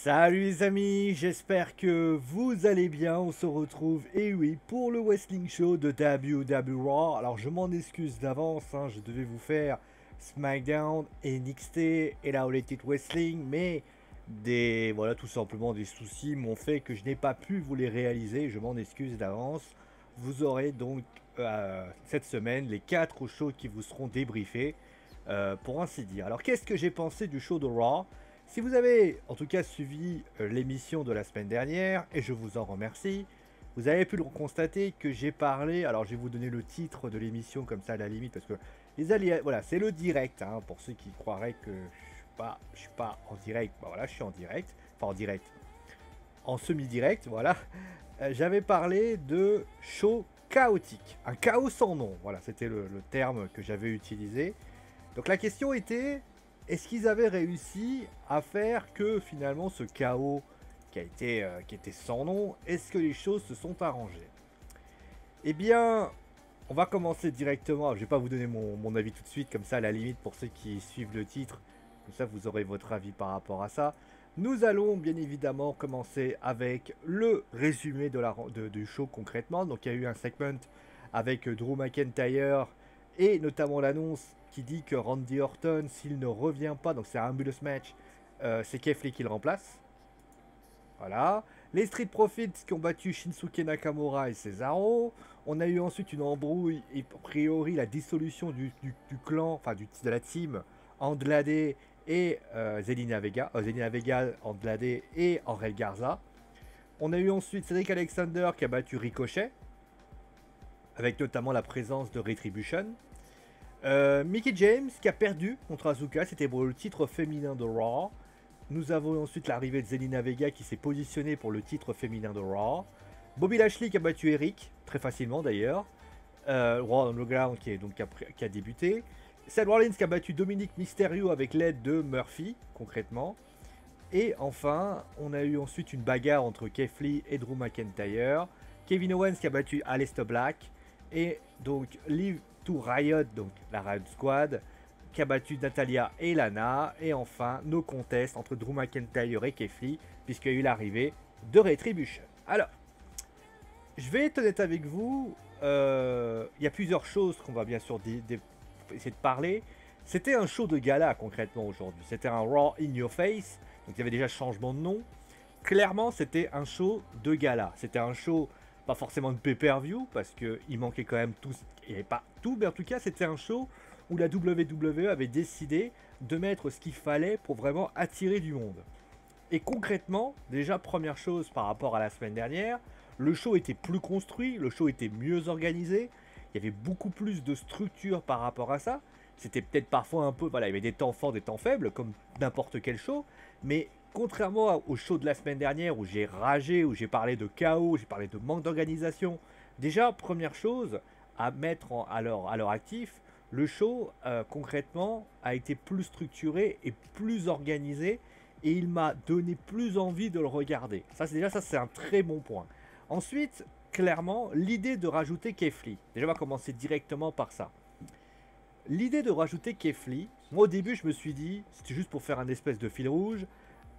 Salut les amis, j'espère que vous allez bien. On se retrouve, et oui, pour le Wrestling Show de WWE Raw. Alors je m'en excuse d'avance, hein, je devais vous faire SmackDown, NXT et la All Elite Wrestling, mais voilà, tout simplement des soucis m'ont fait que je n'ai pas pu vous les réaliser. Je m'en excuse d'avance. Vous aurez donc cette semaine les 4 shows qui vous seront débriefés, pour ainsi dire. Alors qu'est-ce que j'ai pensé du show de Raw? Si vous avez en tout cas suivi l'émission de la semaine dernière, et je vous en remercie, vous avez pu le constater que j'ai parlé, alors je vais vous donner le titre de l'émission comme ça à la limite, parce que les alliés, voilà, c'est le direct, hein, pour ceux qui croiraient que je suis pas en direct, bah voilà, je suis en direct, enfin en direct, en semi-direct, voilà. J'avais parlé de show chaotique, un chaos sans nom, voilà, c'était le terme que j'avais utilisé. Donc la question était, est-ce qu'ils avaient réussi à faire que finalement ce chaos qui était sans nom, est-ce que les choses se sont arrangées? Eh bien, on va commencer directement. Je vais pas vous donner mon avis tout de suite, comme ça à la limite pour ceux qui suivent le titre, comme ça vous aurez votre avis par rapport à ça. Nous allons bien évidemment commencer avec le résumé du show concrètement. Donc il y a eu un segment avec Drew McIntyre et notamment l'annonce qui dit que Randy Orton, s'il ne revient pas, donc c'est un ambulance match, c'est Keith Lee qui le remplace. Voilà. Les Street Profits qui ont battu Shinsuke Nakamura et Cesaro. On a eu ensuite une embrouille et a priori la dissolution du clan, enfin de la team Andrade et Zelina Vega. Zelina Vega, Andrade et Angel Garza. On a eu ensuite Cedric Alexander qui a battu Ricochet, avec notamment la présence de Retribution. Mickey James qui a perdu contre Asuka, c'était pour le titre féminin de Raw. Nous avons ensuite l'arrivée de Zelina Vega qui s'est positionnée pour le titre féminin de Raw. Bobby Lashley qui a battu Eric, très facilement d'ailleurs. Raw Underground qui a débuté. Seth Rollins qui a battu Dominic Mysterio avec l'aide de Murphy, concrètement. Et enfin, on a eu ensuite une bagarre entre Keith Lee et Drew McIntyre. Kevin Owens qui a battu Aleister Black. Et donc Liv to Riot, donc la Riot Squad, qui a battu Natalia et Lana. Et enfin, nos contests entre Drew McIntyre et Keith Lee, puisqu'il y a eu l'arrivée de Retribution. Alors, je vais être honnête avec vous, il y a plusieurs choses qu'on va bien sûr essayer de parler. C'était un show de gala concrètement aujourd'hui. C'était un Raw in Your Face, donc il y avait déjà changement de nom. Clairement, c'était un show de gala. C'était un show, pas forcément de pay-per-view, parce qu'il manquait quand même tout. Il n'y avait pas tout, mais en tout cas, c'était un show où la WWE avait décidé de mettre ce qu'il fallait pour vraiment attirer du monde. Et concrètement, déjà, première chose par rapport à la semaine dernière, le show était plus construit, le show était mieux organisé, il y avait beaucoup plus de structure par rapport à ça. C'était peut-être parfois un peu, voilà, il y avait des temps forts, des temps faibles, comme n'importe quel show, mais contrairement au show de la semaine dernière où j'ai ragé, où j'ai parlé de chaos, j'ai parlé de manque d'organisation, déjà, première chose à mettre à leur actif, le show, concrètement, a été plus structuré et plus organisé, et il m'a donné plus envie de le regarder. Ça, c'est un très bon point. Ensuite, clairement, l'idée de rajouter Keith Lee. Déjà, on va commencer directement par ça. L'idée de rajouter Keith Lee, moi au début, je me suis dit, c'était juste pour faire un espèce de fil rouge.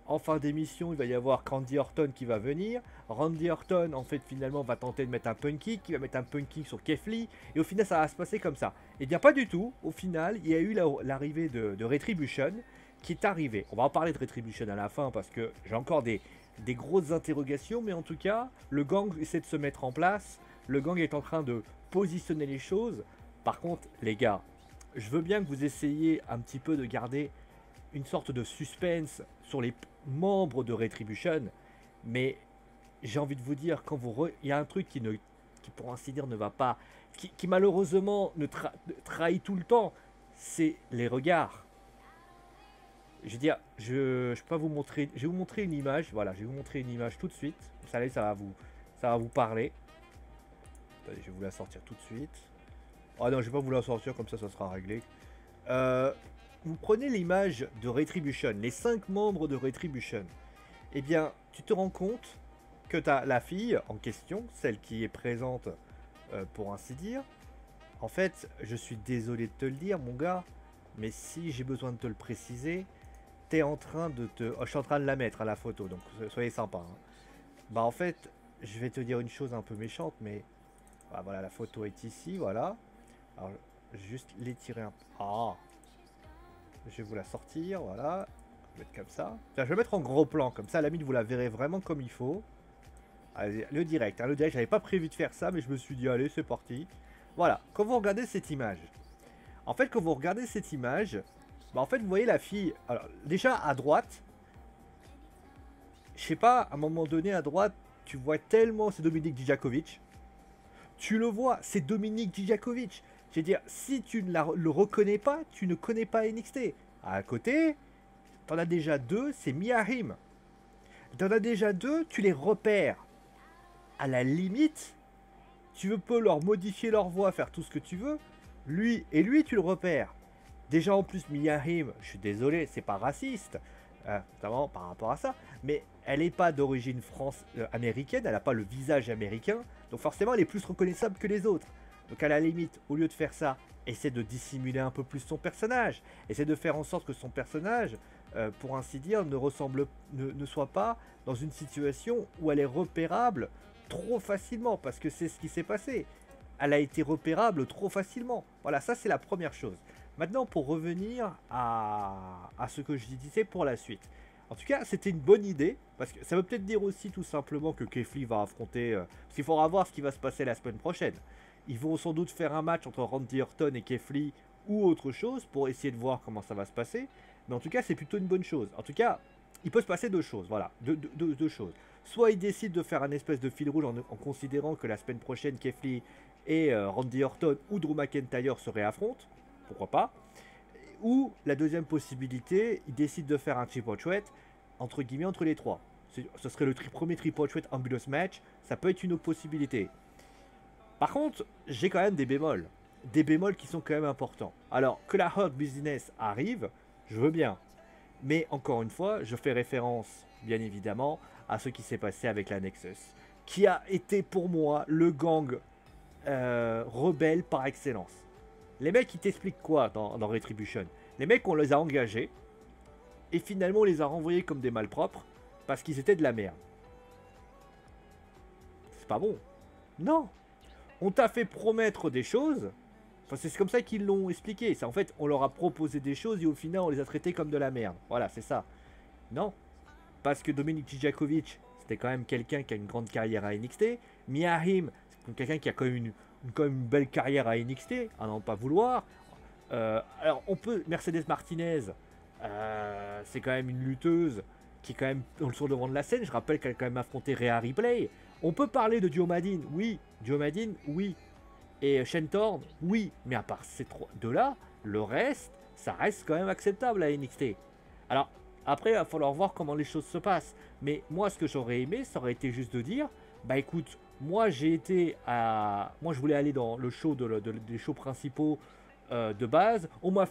En fin d'émission, il va y avoir Randy Orton qui va venir. Randy Orton, en fait, finalement, va tenter de mettre un punt kick, qui va mettre un punt kick sur Keith Lee, et au final, ça va se passer comme ça. Et bien, pas du tout. Au final, il y a eu l'arrivée de Retribution, qui est arrivée. On va en parler de Retribution à la fin, parce que j'ai encore des grosses interrogations, mais en tout cas, le gang essaie de se mettre en place. Le gang est en train de positionner les choses. Par contre, les gars, je veux bien que vous essayiez un petit peu de garder une sorte de suspense sur les membres de Retribution, mais j'ai envie de vous dire, il y a un truc qui pour ainsi dire ne va pas, qui malheureusement trahit tout le temps, c'est les regards. Je veux dire, je peux pas vous montrer, je vais vous montrer une image, voilà, je vais vous montrer une image tout de suite, ça va vous parler. Attendez, je vais vous la sortir tout de suite. Ah non, je vais pas vous la sortir, comme ça sera réglé. Vous prenez l'image de Retribution, les 5 membres de Retribution. Eh bien, tu te rends compte que tu as la fille en question, celle qui est présente, pour ainsi dire. En fait, je suis désolé de te le dire, mon gars, mais si j'ai besoin de te le préciser, j'étais en train de te... oh, je suis en train de la mettre à la photo, donc soyez sympa. Hein. Bah en fait, je vais te dire une chose un peu méchante, mais... Ah, voilà, la photo est ici, voilà. Alors, juste l'étirer un peu. Ah, je vais vous la sortir, voilà. Je vais mettre comme ça. Tiens, je vais mettre en gros plan, comme ça, à la limite, vous la verrez vraiment comme il faut. Allez, le direct, hein, le direct, j'avais pas prévu de faire ça, mais je me suis dit, allez, c'est parti. Voilà, quand vous regardez cette image, en fait, quand vous regardez cette image, bah, en fait, vous voyez la fille, alors, déjà, à droite, je sais pas, à un moment donné, à droite, tu vois tellement, c'est Dominique Dijakovic. Tu le vois, c'est Dominique Dijakovic. Je veux dire, si tu ne le reconnais pas, tu ne connais pas NXT. À côté, t'en as déjà deux, c'est Mia Haim. T'en as déjà deux, tu les repères. À la limite, tu peux leur modifier leur voix, faire tout ce que tu veux. Lui, tu le repères. Déjà en plus, Mia Haim, je suis désolé, c'est pas raciste, notamment par rapport à ça, mais elle n'est pas d'origine américaine, elle n'a pas le visage américain, donc forcément elle est plus reconnaissable que les autres. Donc à la limite, au lieu de faire ça, essaie de dissimuler un peu plus son personnage, essaie de faire en sorte que son personnage, pour ainsi dire, ne soit pas dans une situation où elle est repérable trop facilement, parce que c'est ce qui s'est passé. Elle a été repérable trop facilement. Voilà, ça c'est la première chose. Maintenant, pour revenir à ce que je disais pour la suite. En tout cas, c'était une bonne idée, parce que ça veut peut-être dire aussi tout simplement que Keith Lee va affronter... parce qu'il faudra voir ce qui va se passer la semaine prochaine. Ils vont sans doute faire un match entre Randy Orton et Keith Lee ou autre chose pour essayer de voir comment ça va se passer. Mais en tout cas, c'est plutôt une bonne chose. En tout cas, il peut se passer deux choses, voilà, deux choses. Soit ils décident de faire un espèce de fil rouge en considérant que la semaine prochaine, Keith Lee et Randy Orton ou Drew McIntyre se réaffrontent, pourquoi pas. Ou la deuxième possibilité, ils décident de faire un triple threat entre guillemets entre les trois. Ce serait le premier triple threat ambulance match, ça peut être une autre possibilité. Par contre, j'ai quand même des bémols qui sont quand même importants. Alors, que la Hurt Business arrive, je veux bien. Mais encore une fois, je fais référence, bien évidemment, à ce qui s'est passé avec la Nexus, qui a été pour moi le gang rebelle par excellence. Les mecs, ils t'expliquent quoi dans Retribution? Les mecs, on les a engagés, et finalement, on les a renvoyés comme des malpropres, parce qu'ils étaient de la merde. C'est pas bon. Non. On t'a fait promettre des choses. Enfin, c'est comme ça qu'ils l'ont expliqué. En fait, on leur a proposé des choses et au final, on les a traités comme de la merde. Voilà, c'est ça. Non. Parce que Dominic Dijakovic, c'était quand même quelqu'un qui a une grande carrière à NXT. Mia Haim, c'est quelqu'un qui a quand même une belle carrière à NXT, à n'en pas vouloir. Alors, on peut... Mercedes Martinez, c'est quand même une lutteuse qui est quand même sur le devant de la scène. Je rappelle qu'elle a quand même affronté Rhea Ripley. On peut parler de Dio Maddin, oui. Dio Maddin, oui. Et Shane Thorne, oui. Mais à part ces deux-là, le reste, ça reste quand même acceptable à NXT. Alors, après, il va falloir voir comment les choses se passent. Mais moi, ce que j'aurais aimé, ça aurait été juste de dire, bah écoute, moi j'ai été à... Moi je voulais aller dans le show des shows principaux de base. On m'a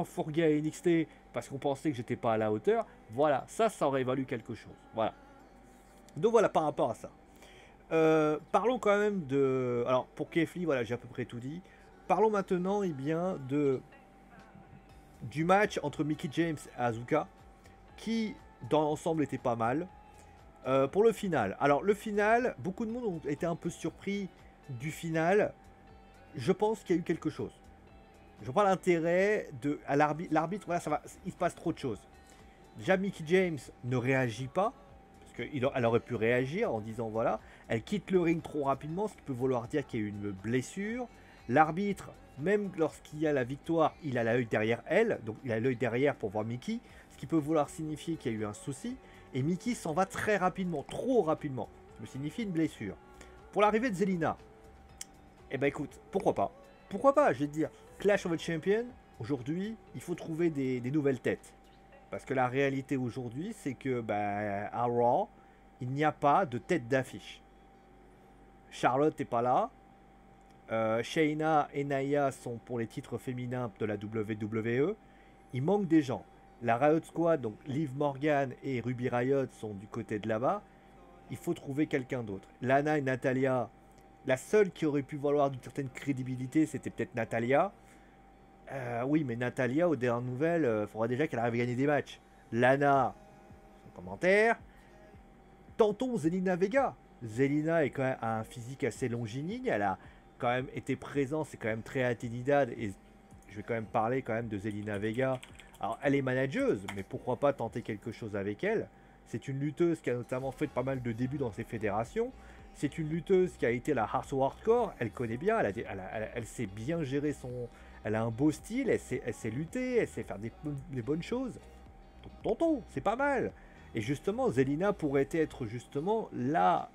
fourgué à NXT parce qu'on pensait que j'étais pas à la hauteur. Voilà, ça aurait valu quelque chose. Voilà. Donc voilà, par rapport à ça. Parlons quand même de... Alors, pour Keith Lee, voilà, j'ai à peu près tout dit. Parlons maintenant, eh bien, du match entre Mickie James et Asuka, qui, dans l'ensemble, était pas mal. Pour le final. Alors, le final, beaucoup de monde ont été un peu surpris du final. Je pense qu'il y a eu quelque chose. Je vois l'intérêt de... à l'arbitre, voilà, il se passe trop de choses. Déjà, Mickie James ne réagit pas. Elle aurait pu réagir en disant voilà, elle quitte le ring trop rapidement, ce qui peut vouloir dire qu'il y a eu une blessure. L'arbitre, même lorsqu'il y a la victoire, il a l'œil derrière elle, donc il a l'œil derrière pour voir Mickie, ce qui peut vouloir signifier qu'il y a eu un souci. Et Mickie s'en va très rapidement, trop rapidement, ce qui signifie une blessure. Pour l'arrivée de Zelina, eh ben écoute, pourquoi pas? Pourquoi pas, je vais te dire, Clash of the Champions, aujourd'hui, il faut trouver des nouvelles têtes. Parce que la réalité aujourd'hui, c'est que à Raw, il n'y a pas de tête d'affiche. Charlotte n'est pas là. Shayna et Nia sont pour les titres féminins de la WWE. Il manque des gens. La Riot Squad, donc Liv Morgan et Ruby Riot sont du côté de là-bas. Il faut trouver quelqu'un d'autre. Lana et Natalia, la seule qui aurait pu valoir d'une certaine crédibilité, c'était peut-être Natalia. Oui, mais Natalia, aux dernières nouvelles, il faudra déjà qu'elle arrive à gagner des matchs. Lana, son commentaire. Tantôt Zelina Vega. Zelina est quand même, a un physique assez longiligne. Elle a quand même été présente. C'est quand même très Trinidad. Et je vais quand même parler quand même de Zelina Vega. Alors, elle est manageuse, mais pourquoi pas tenter quelque chose avec elle. C'est une lutteuse qui a notamment fait pas mal de débuts dans ses fédérations. C'est une lutteuse qui a été la hardcore. Elle connaît bien. Elle sait bien gérer son... Elle a un beau style. Elle sait lutter. Elle sait faire des bonnes choses. Donc, tonton, c'est pas mal. Et justement, Zelina pourrait être justement la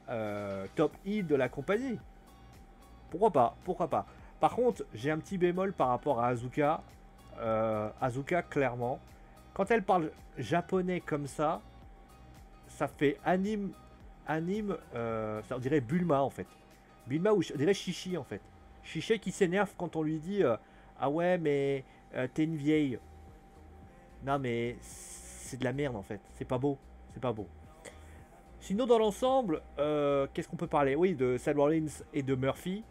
top heel de la compagnie. Pourquoi pas? Pourquoi pas? Par contre, j'ai un petit bémol par rapport à Asuka. Asuka, clairement, quand elle parle japonais comme ça fait ça on dirait Bulma en fait. Bulma ou je dirais Chichi en fait. Chichi qui s'énerve quand on lui dit ah ouais mais t'es une vieille. Non mais c'est de la merde en fait. C'est pas beau. C'est pas beau. Sinon dans l'ensemble, qu'est-ce qu'on peut parler? Oui, de Seth Rollins et de Murphy.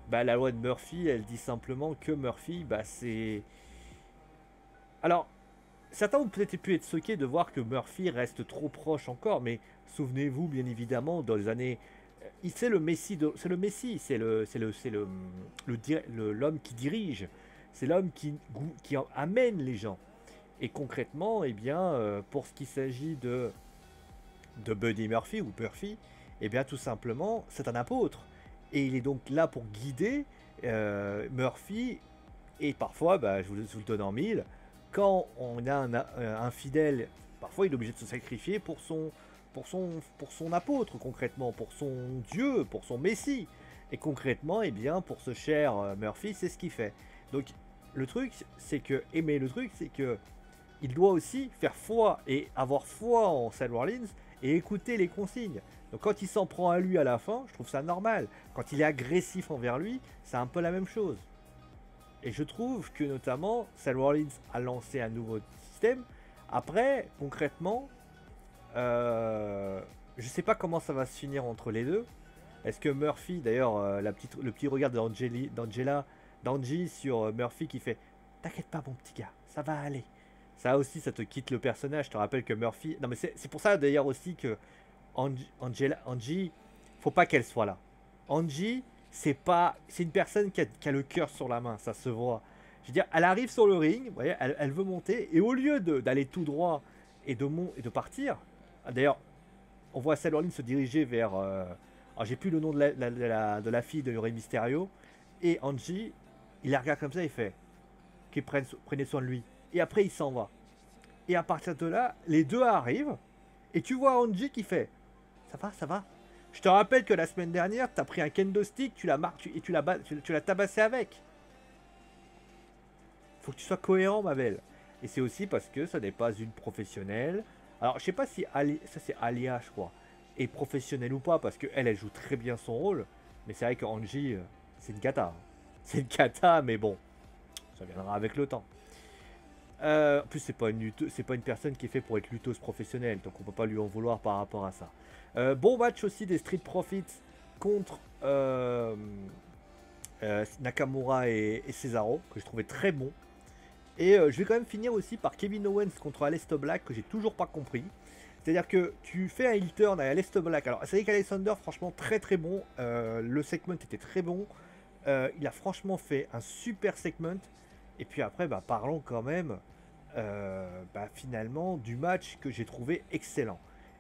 Bah la loi de Murphy, elle dit simplement que Murphy, bah c'est... Alors, certains ont peut-être pu être choqués de voir que Murphy reste trop proche encore, mais souvenez-vous bien évidemment dans les années, c'est le Messi, c'est le Messi, l'homme qui dirige, c'est l'homme qui amène les gens. Et concrètement, eh bien, pour ce qui s'agit de Buddy Murphy ou Murphy, eh bien tout simplement, c'est un apôtre. Et il est donc là pour guider Murphy. Et parfois, bah, je vous le donne en mille, quand on a un fidèle, parfois il est obligé de se sacrifier pour son apôtre, concrètement, pour son Dieu, pour son Messie. Et concrètement, eh bien, pour ce cher Murphy, c'est ce qu'il fait. Donc, le truc, c'est que, il doit aussi faire foi et avoir foi en Seth Rollins et écouter les consignes. Donc quand il s'en prend à lui à la fin, je trouve ça normal. Quand il est agressif envers lui, c'est un peu la même chose. Et je trouve que notamment, Seth Rollins a lancé un nouveau système. Après, concrètement, je sais pas comment ça va se finir entre les deux. Est-ce que Murphy, d'ailleurs, le petit regard d'Angie sur Murphy qui fait « T'inquiète pas mon petit gars, ça va aller ». Ça aussi, ça te quitte le personnage. Je te rappelle que Murphy... Non mais c'est pour ça d'ailleurs aussi que Angie, faut pas qu'elle soit là. Angie, c'est une personne qui a le cœur sur la main, ça se voit. Je veux dire, elle arrive sur le ring, vous voyez, elle veut monter, et au lieu d'aller tout droit et de partir, d'ailleurs, on voit Seth Rollins se diriger vers... alors j'ai plus le nom de la fille de Rey Mysterio, et Angie, il la regarde comme ça, il fait qu'il prenez soin de lui. Et après, il s'en va. Et à partir de là, les deux arrivent, et tu vois Angie qui fait ça va, ça va. Je te rappelle que la semaine dernière, tu as pris un kendo stick, tu l'as tabassé avec. Faut que tu sois cohérent, ma belle. Et c'est aussi parce que ça n'est pas une professionnelle. Alors, je sais pas si ça c'est Alia, je crois, est professionnelle ou pas, parce qu'elle, elle joue très bien son rôle. Mais c'est vrai que Angie, c'est une cata. C'est une cata, mais bon, ça viendra avec le temps. En plus, c'est pas une personne qui est faite pour être lutteuse professionnelle, donc on peut pas lui en vouloir par rapport à ça. Bon match aussi des Street Profits contre Nakamura et Cesaro, que j'ai trouvé très bon. Et je vais quand même finir aussi par Kevin Owens contre Aleister Black, que j'ai toujours pas compris. C'est-à-dire que tu fais un heel turn à Aleister Black. Alors, c'est vrai qu'Alexander, franchement, très très bon. Le segment était très bon. Il a franchement fait un super segment. Et puis après, bah, parlons quand même finalement du match que j'ai trouvé excellent.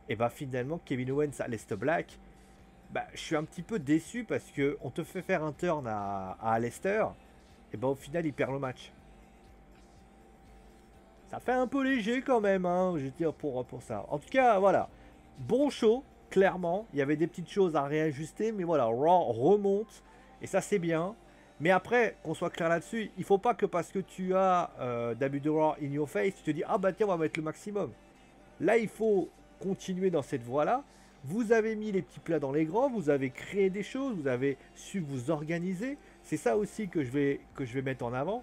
Et bah finalement, Kevin Owens à Aleister Black, bah, je suis un petit peu déçu parce que on te fait faire un turn à Aleister, et bah au final il perd le match. Ça fait un peu léger quand même, hein, je veux dire, pour ça. En tout cas, voilà. Bon show, clairement. Il y avait des petites choses à réajuster, mais voilà, Raw remonte, et ça c'est bien. Mais après, qu'on soit clair là-dessus, il faut pas que parce que tu as WWE in your face, tu te dis, ah bah tiens, on va mettre le maximum. Là, il faut continuer dans cette voie-là. Vous avez mis les petits plats dans les grands, vous avez créé des choses, vous avez su vous organiser. C'est ça aussi que je vais mettre en avant.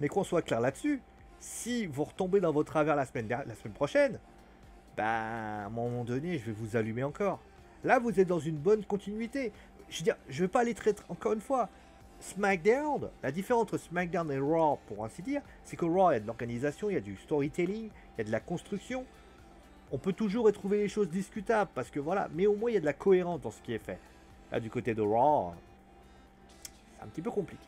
Mais qu'on soit clair là-dessus, si vous retombez dans vos travers la semaine prochaine, bah, à un moment donné, je vais vous allumer encore. Là, vous êtes dans une bonne continuité. Je veux dire, je vais pas aller très, encore une fois. SmackDown, la différence entre SmackDown et Raw, pour ainsi dire, c'est que Raw, il y a de l'organisation, il y a du storytelling, il y a de la construction. On peut toujours retrouver les choses discutables, parce que voilà, mais au moins il y a de la cohérence dans ce qui est fait. Là, du côté de Raw, c'est un petit peu compliqué.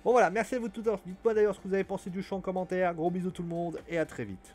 Bon voilà, merci à vous tous. Dites-moi d'ailleurs ce que vous avez pensé du show en commentaire. Gros bisous tout le monde et à très vite.